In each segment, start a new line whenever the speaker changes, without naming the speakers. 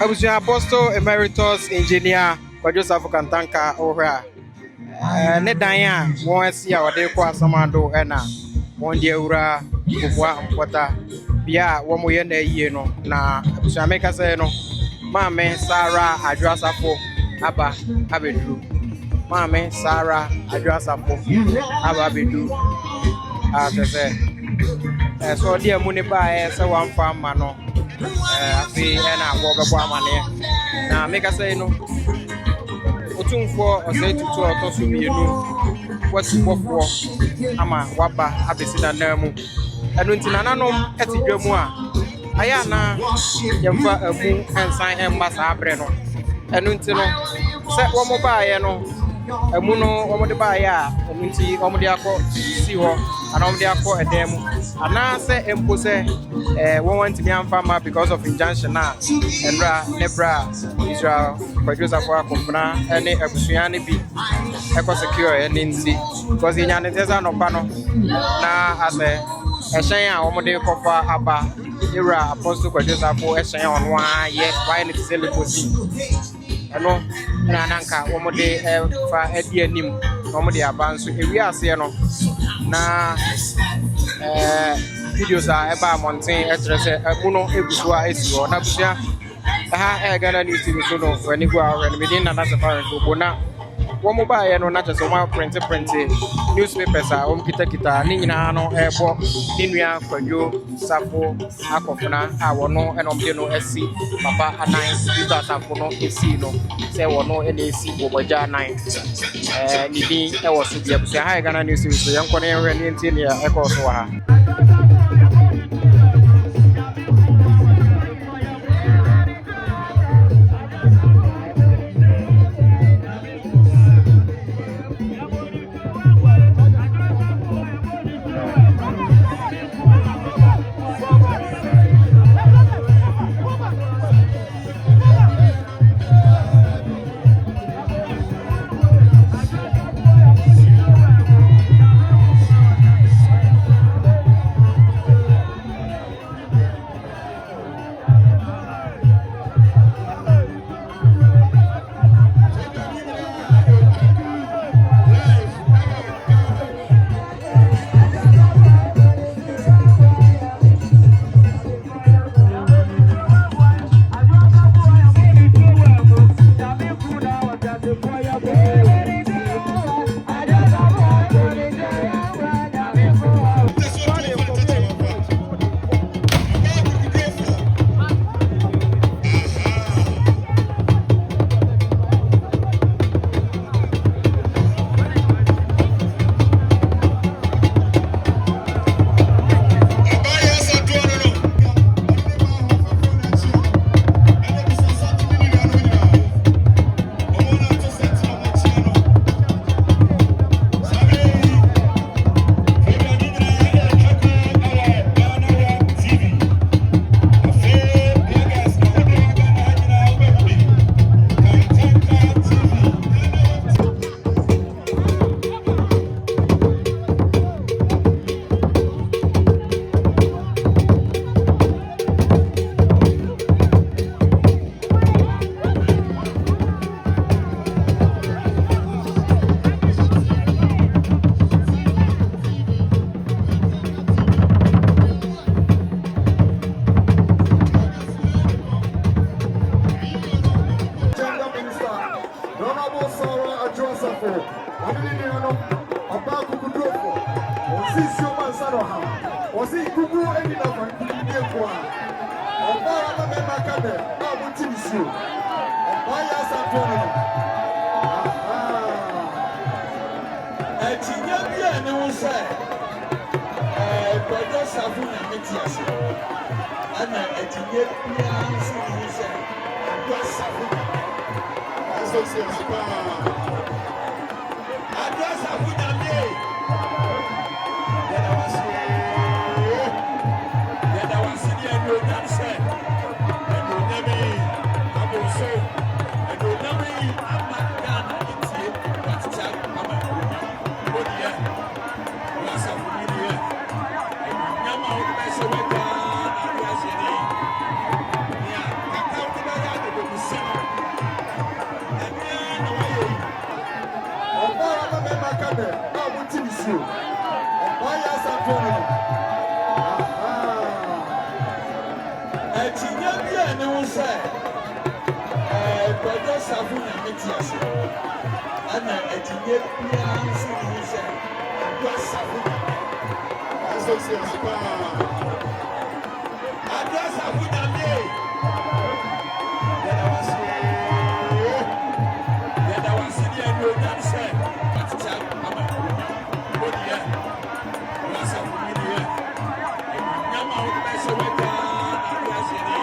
Apostle Emeritus Engineer Kwadwo Safo Kantanka over ne dan a won asi a wode kwa asamado na won de ewura Gomoa Mpota bia wo mo ye na yie no na abusuame ka say no Mame Sara Adwoa Safo abedu Mame Sara Adwoa Safo abedu say so dia mu ne ba say wan fa ma no afi na wo bebo amane na make say no otumfo osai tutu otoso mienu watufofo ama waba abesina namu enu ntina nanom etidwamu a aya na yemfa amu ensan embasa abre no enu ntino se wo mo baaye no amu no wo mo de baaye a enu nti wo mo de akọ si ho ana wo mo de akọ edem ana se empo se won want me amfa ma because of injunction na enra nebra Israel Kwadwo Safo akofuna ene abusua ne bi eko secure ene nti because nya ne teza no pa no na ase ehyen a wo mo de kofa aba era Apostle Kwadwo Safo ehyen onwa ye why ne tse leposi eno na nanka wo mo de fa edi anim wo mo de aba nso ewi ase no na videos are eba mountain etrese muno egusua esio na busia Ghana news TV so no when go out when within another parent bona wo mo ba ye no na chese mo print newspapers a o kita ni nyina no ebo ni nua Kwadwo Safo akofuna a wono enom de no asi papa anan Kristo Asafo no esi no se wono ene esi boboja anan ni din e wo so bia busia Ghana news TV so yanko ne hwe ni ntie ne e ko so ha
you. Why are you saying? Kwadwo Safo na metias. Ana etinye bia nsi ni se. Kwadwo Safo. Association pa. Kwadwo Safo na me. Yada wasi dia no dan se. Atcha ama. Bodi ya. Kwadwo Safo ni dia. Nyama o be se weka na dia se ni.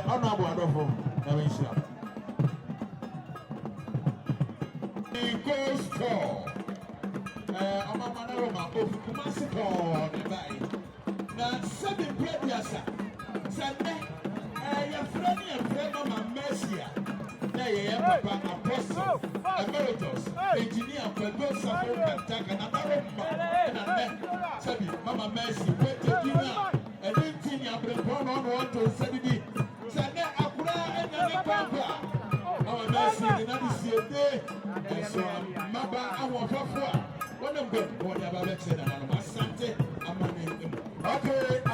Honorable Adolfo, Apostle Emeritus Kwadwo Safo Kantanka na Mama Mercy, wait to dinner. And then Tina Brepon on to Saturday. Sunday, Akura and the Papa. Our Mercy, the Nadi day. And so, Maba, our Papa. One of them, whatever let's say, and I'm Sante, I'm a name. Okay, I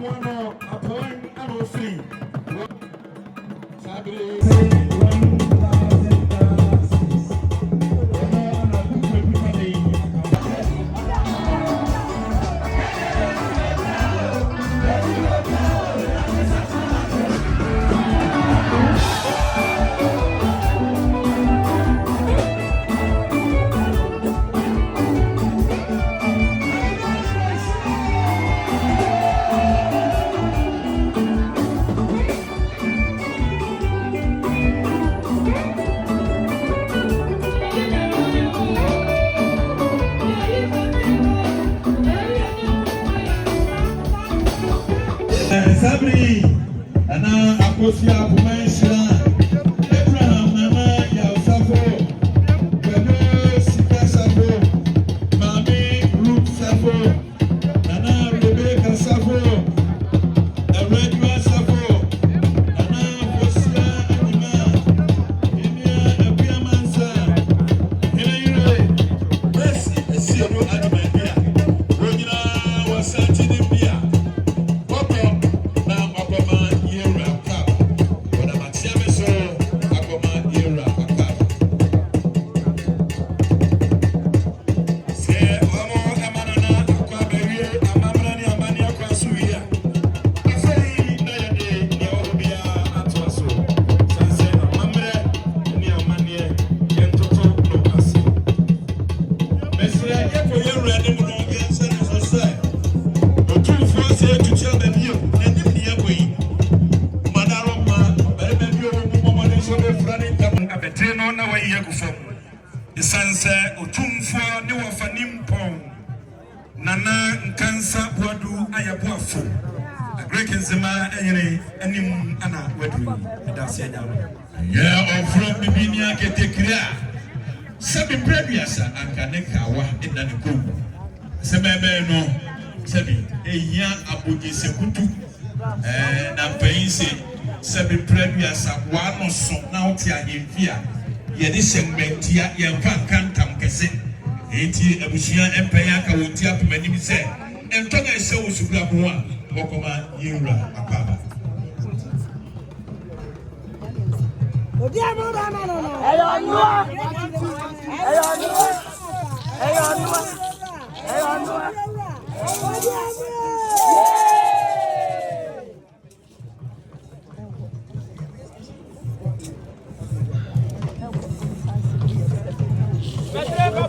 want to appoint and we'll see. Sabri, and now Apostle Kwadwo Safo Abraham, Mama, yourself, Nana Nkansa Boadu Adwoa Safo. Great Zema any Anna Wedwin. That's it. Yeah, or from the Binia get a clear. Seven previous and Kaneka in the group. Sebebe no, Sebi, a young Abuji Sekutu, and I'm paying say, Sebi previous and one or so now tia in fear. Yedisem Mentia, Yankan Kantam Kese, 80 Abusia Empire Kawutia to many say, and Tonga so Sugawa, Mokoma, Yura, Akaba.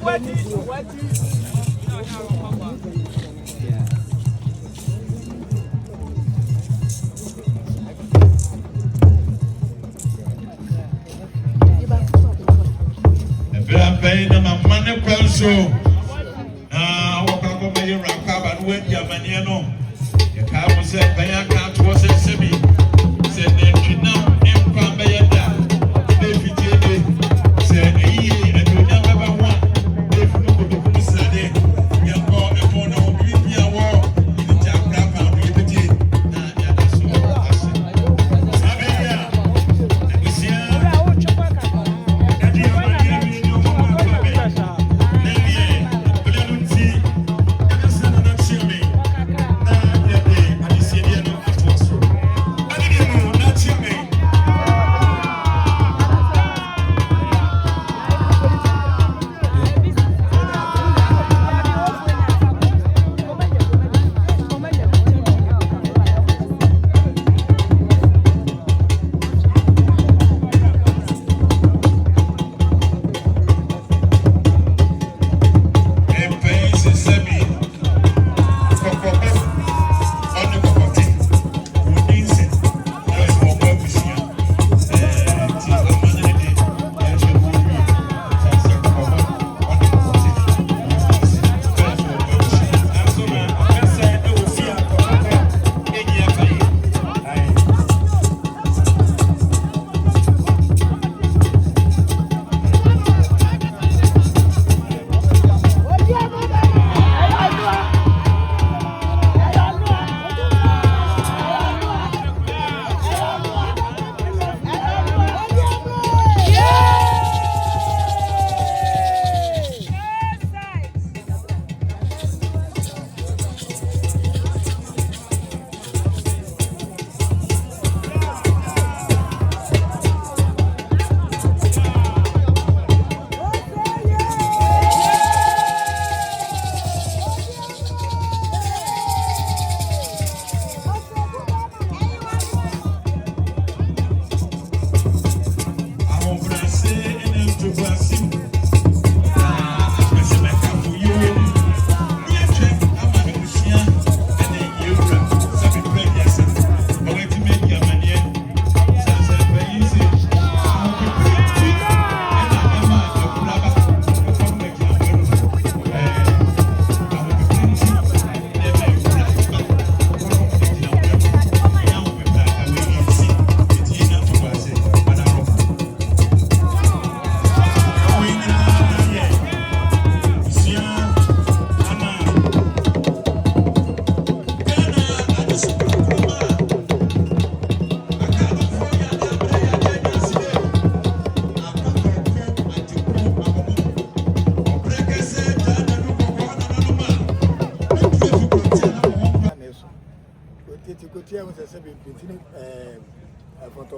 Money so what can go by your rakab and when Yamaniano, the car was said by a cat was a semi, said they now empire by a dad. They said a year and you never want. If you go to Saturday, you're going to phone on Libya war in the Jack Rapa, Liberty,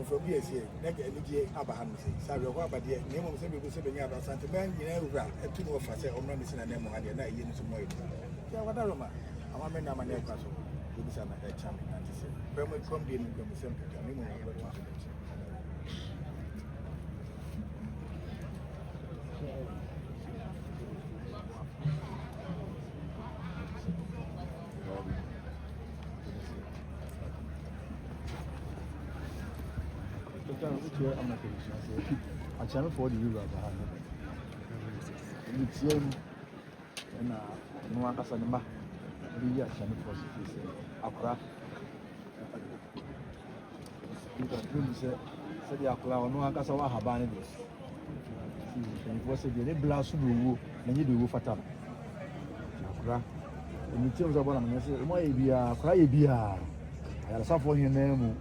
from years here, never any Abraham say, Savio, but the name of some people say, Santa Man, you know, and two more for say, or not missing a name on the night, you know, more. Yeah, what are I'm a man, I'm a name castle. This is a champion, and say, when we come in, we come to some I channel for the Euro behind it. And no one has a
the Channel Force Accra. Said the Accra, no Akasawa Habani. It was a very blast who many do for Tam. Accra. And it tells about them, I said, why be a cry beer? I have suffered your name.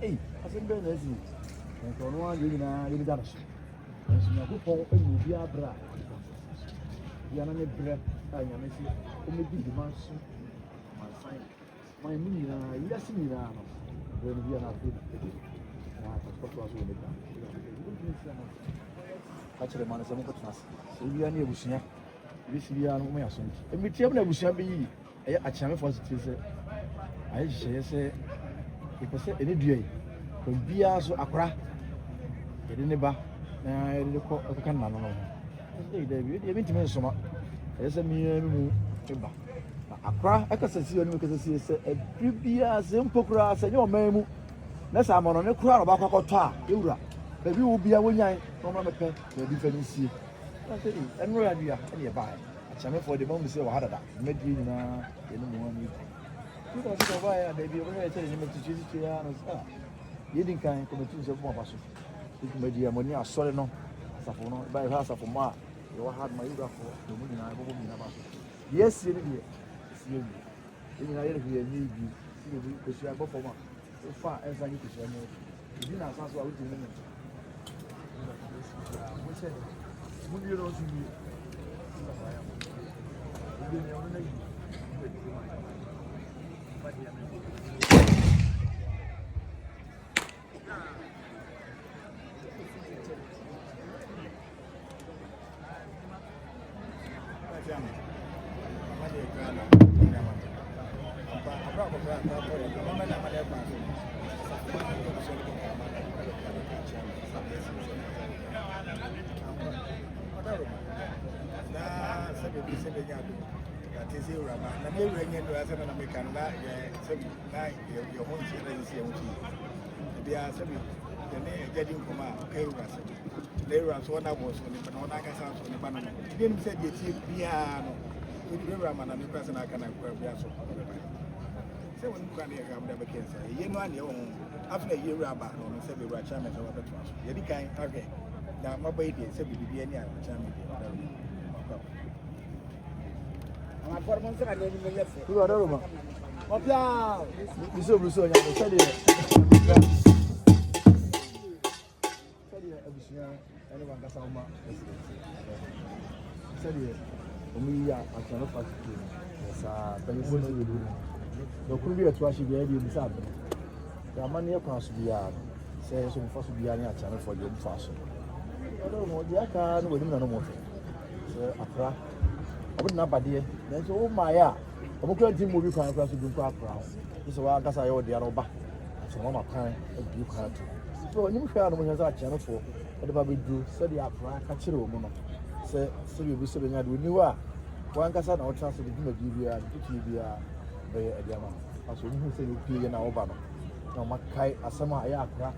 Hey, I said, Ben, let's see. And for one, you know, and so now go for a movie. You are not a breath. I am a see. Only the mansion. My sign. My meaning, yes, me now. When we are not good. Actually, man, is a good class. So we are near Bushia. This we are no more. And we tell them Bushia be a channel for it. I say, because any day, when we are so Accra, they didn't buy. I can't know. They went to me so much. There's a mere Accra, I can see you because I see a previous simple grass and your memo. That's I'm on a crowd about a car, Ura. Maybe will be a winner, no matter the difference. And no idea, nearby. A channel for the moment, say, what that? Maybe in the morning. You don't know why they be already telling him to choose to you didn't kind of choose a more person. It may be a money, I saw it no. Safono, by house of Ma, you had my Uga for the money I will be about. Yes, you did. You know, I need you because you are both for one. So far as I need to share more. You didn't ask us what we did. We said, would you know to me?
Your Hon Sara Adwoa I would not be there. Oh, my, I'm going to move you across the Duka crown. This is why I guess I owe the Aroba. So, Mama Pine, a Duke had to. So, you found when you're at channel 4, whatever we do, said the opera, catch it over. Say, so you'll be saying that we knew one Cassan or transfer the GBR, GBR, very a diamond. As we say, you play in our banner. Now, Makai, Asama, Ayakra,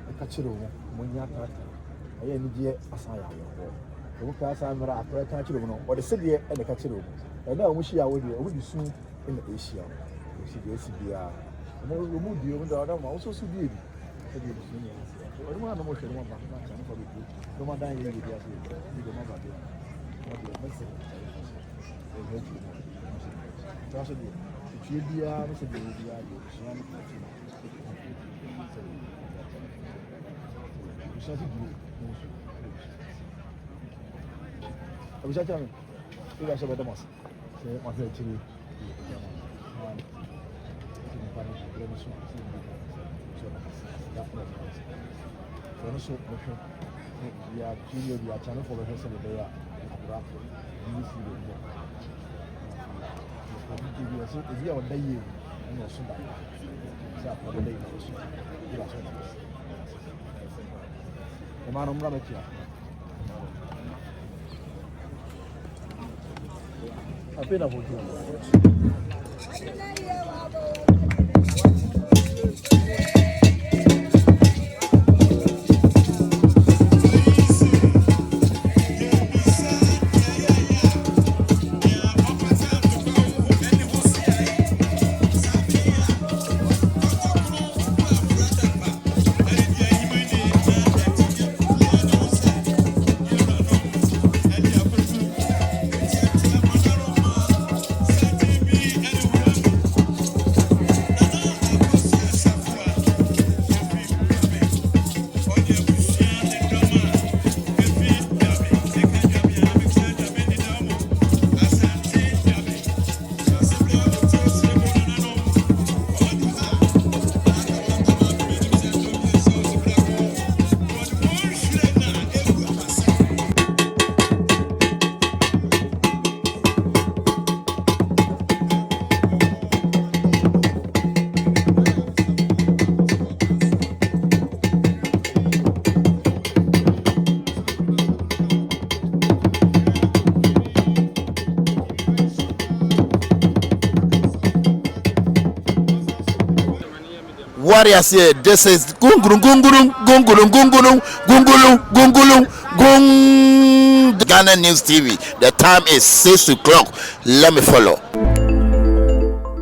a catch it over, Munyata, I need Asaya. The workers are not a catch or the city and the catch room. And now we see our way, will be soon in the Asia. We see the ACBR. More remove you with the other also so big. I don't want to motion one back, no one dying in the other. You don't know about it. What the message? Trust me. If you be a message, you will be a I was telling you, you guys are the most. Say, my friend, you channel for the rest of the day. If you are day, you know, so the day. The man on Rabbit. I've been able to.
warriors here. This is gungulum gungulum gungulum gungulum gungulum gungulum gung. Ghana News TV. The time is 6 o'clock. Let me follow.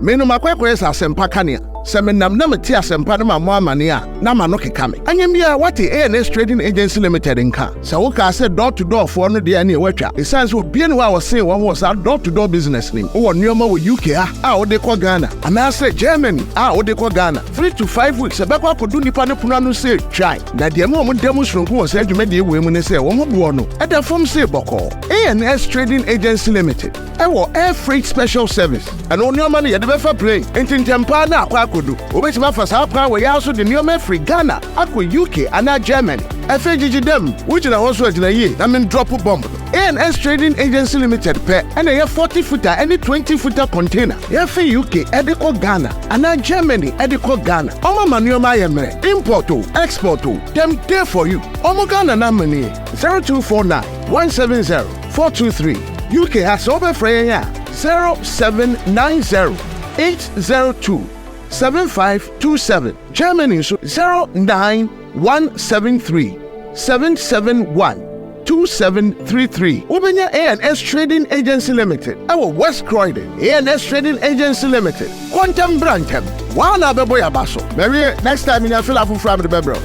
Menu makwekwe is asempa kania. Semenam na meti asempa na mo amane a na ma no keka me. Anyambia what ANS Trading Agency Limited nka. Se wo ka se door to door for no de na e watwa. E sense obi ne wa say one was a door to door business nim. Wo nyoma wo UK a wo de ko Ghana. Ana say Germany a wo de ko Ghana. 3 to 5 weeks e be kwa kodu nipa ne punu anu say try. Na de mo demonstration ko say adwuma de we mu ne say wo ho bo no. E da form say boko. ANS Trading Agency Limited. E wo air freight special service. And on nyoma ne ye de be fa play. Entintempa na akwa Obetima for South we also the new free Ghana, Aqua UK, and Germany. FAGG them, which are also a year, I mean drop a bomb. ANS Trading Agency Limited pay and a 40-footer, any 20-footer container. FA UK, Edico Ghana, and Germany, Edico Ghana. Oma Manuama Yemre, importo, exporto, them there for you. Omo Ghana Namani 0249 170 423. UK has over free 0790 802 7527. Germany 09173 771 2733. Ubenya ANS Trading Agency Limited. Our West Croydon ANS Trading Agency Limited. Quantum Brantam. Wana beboya baso. Maybe next time in a fill up from the bebro.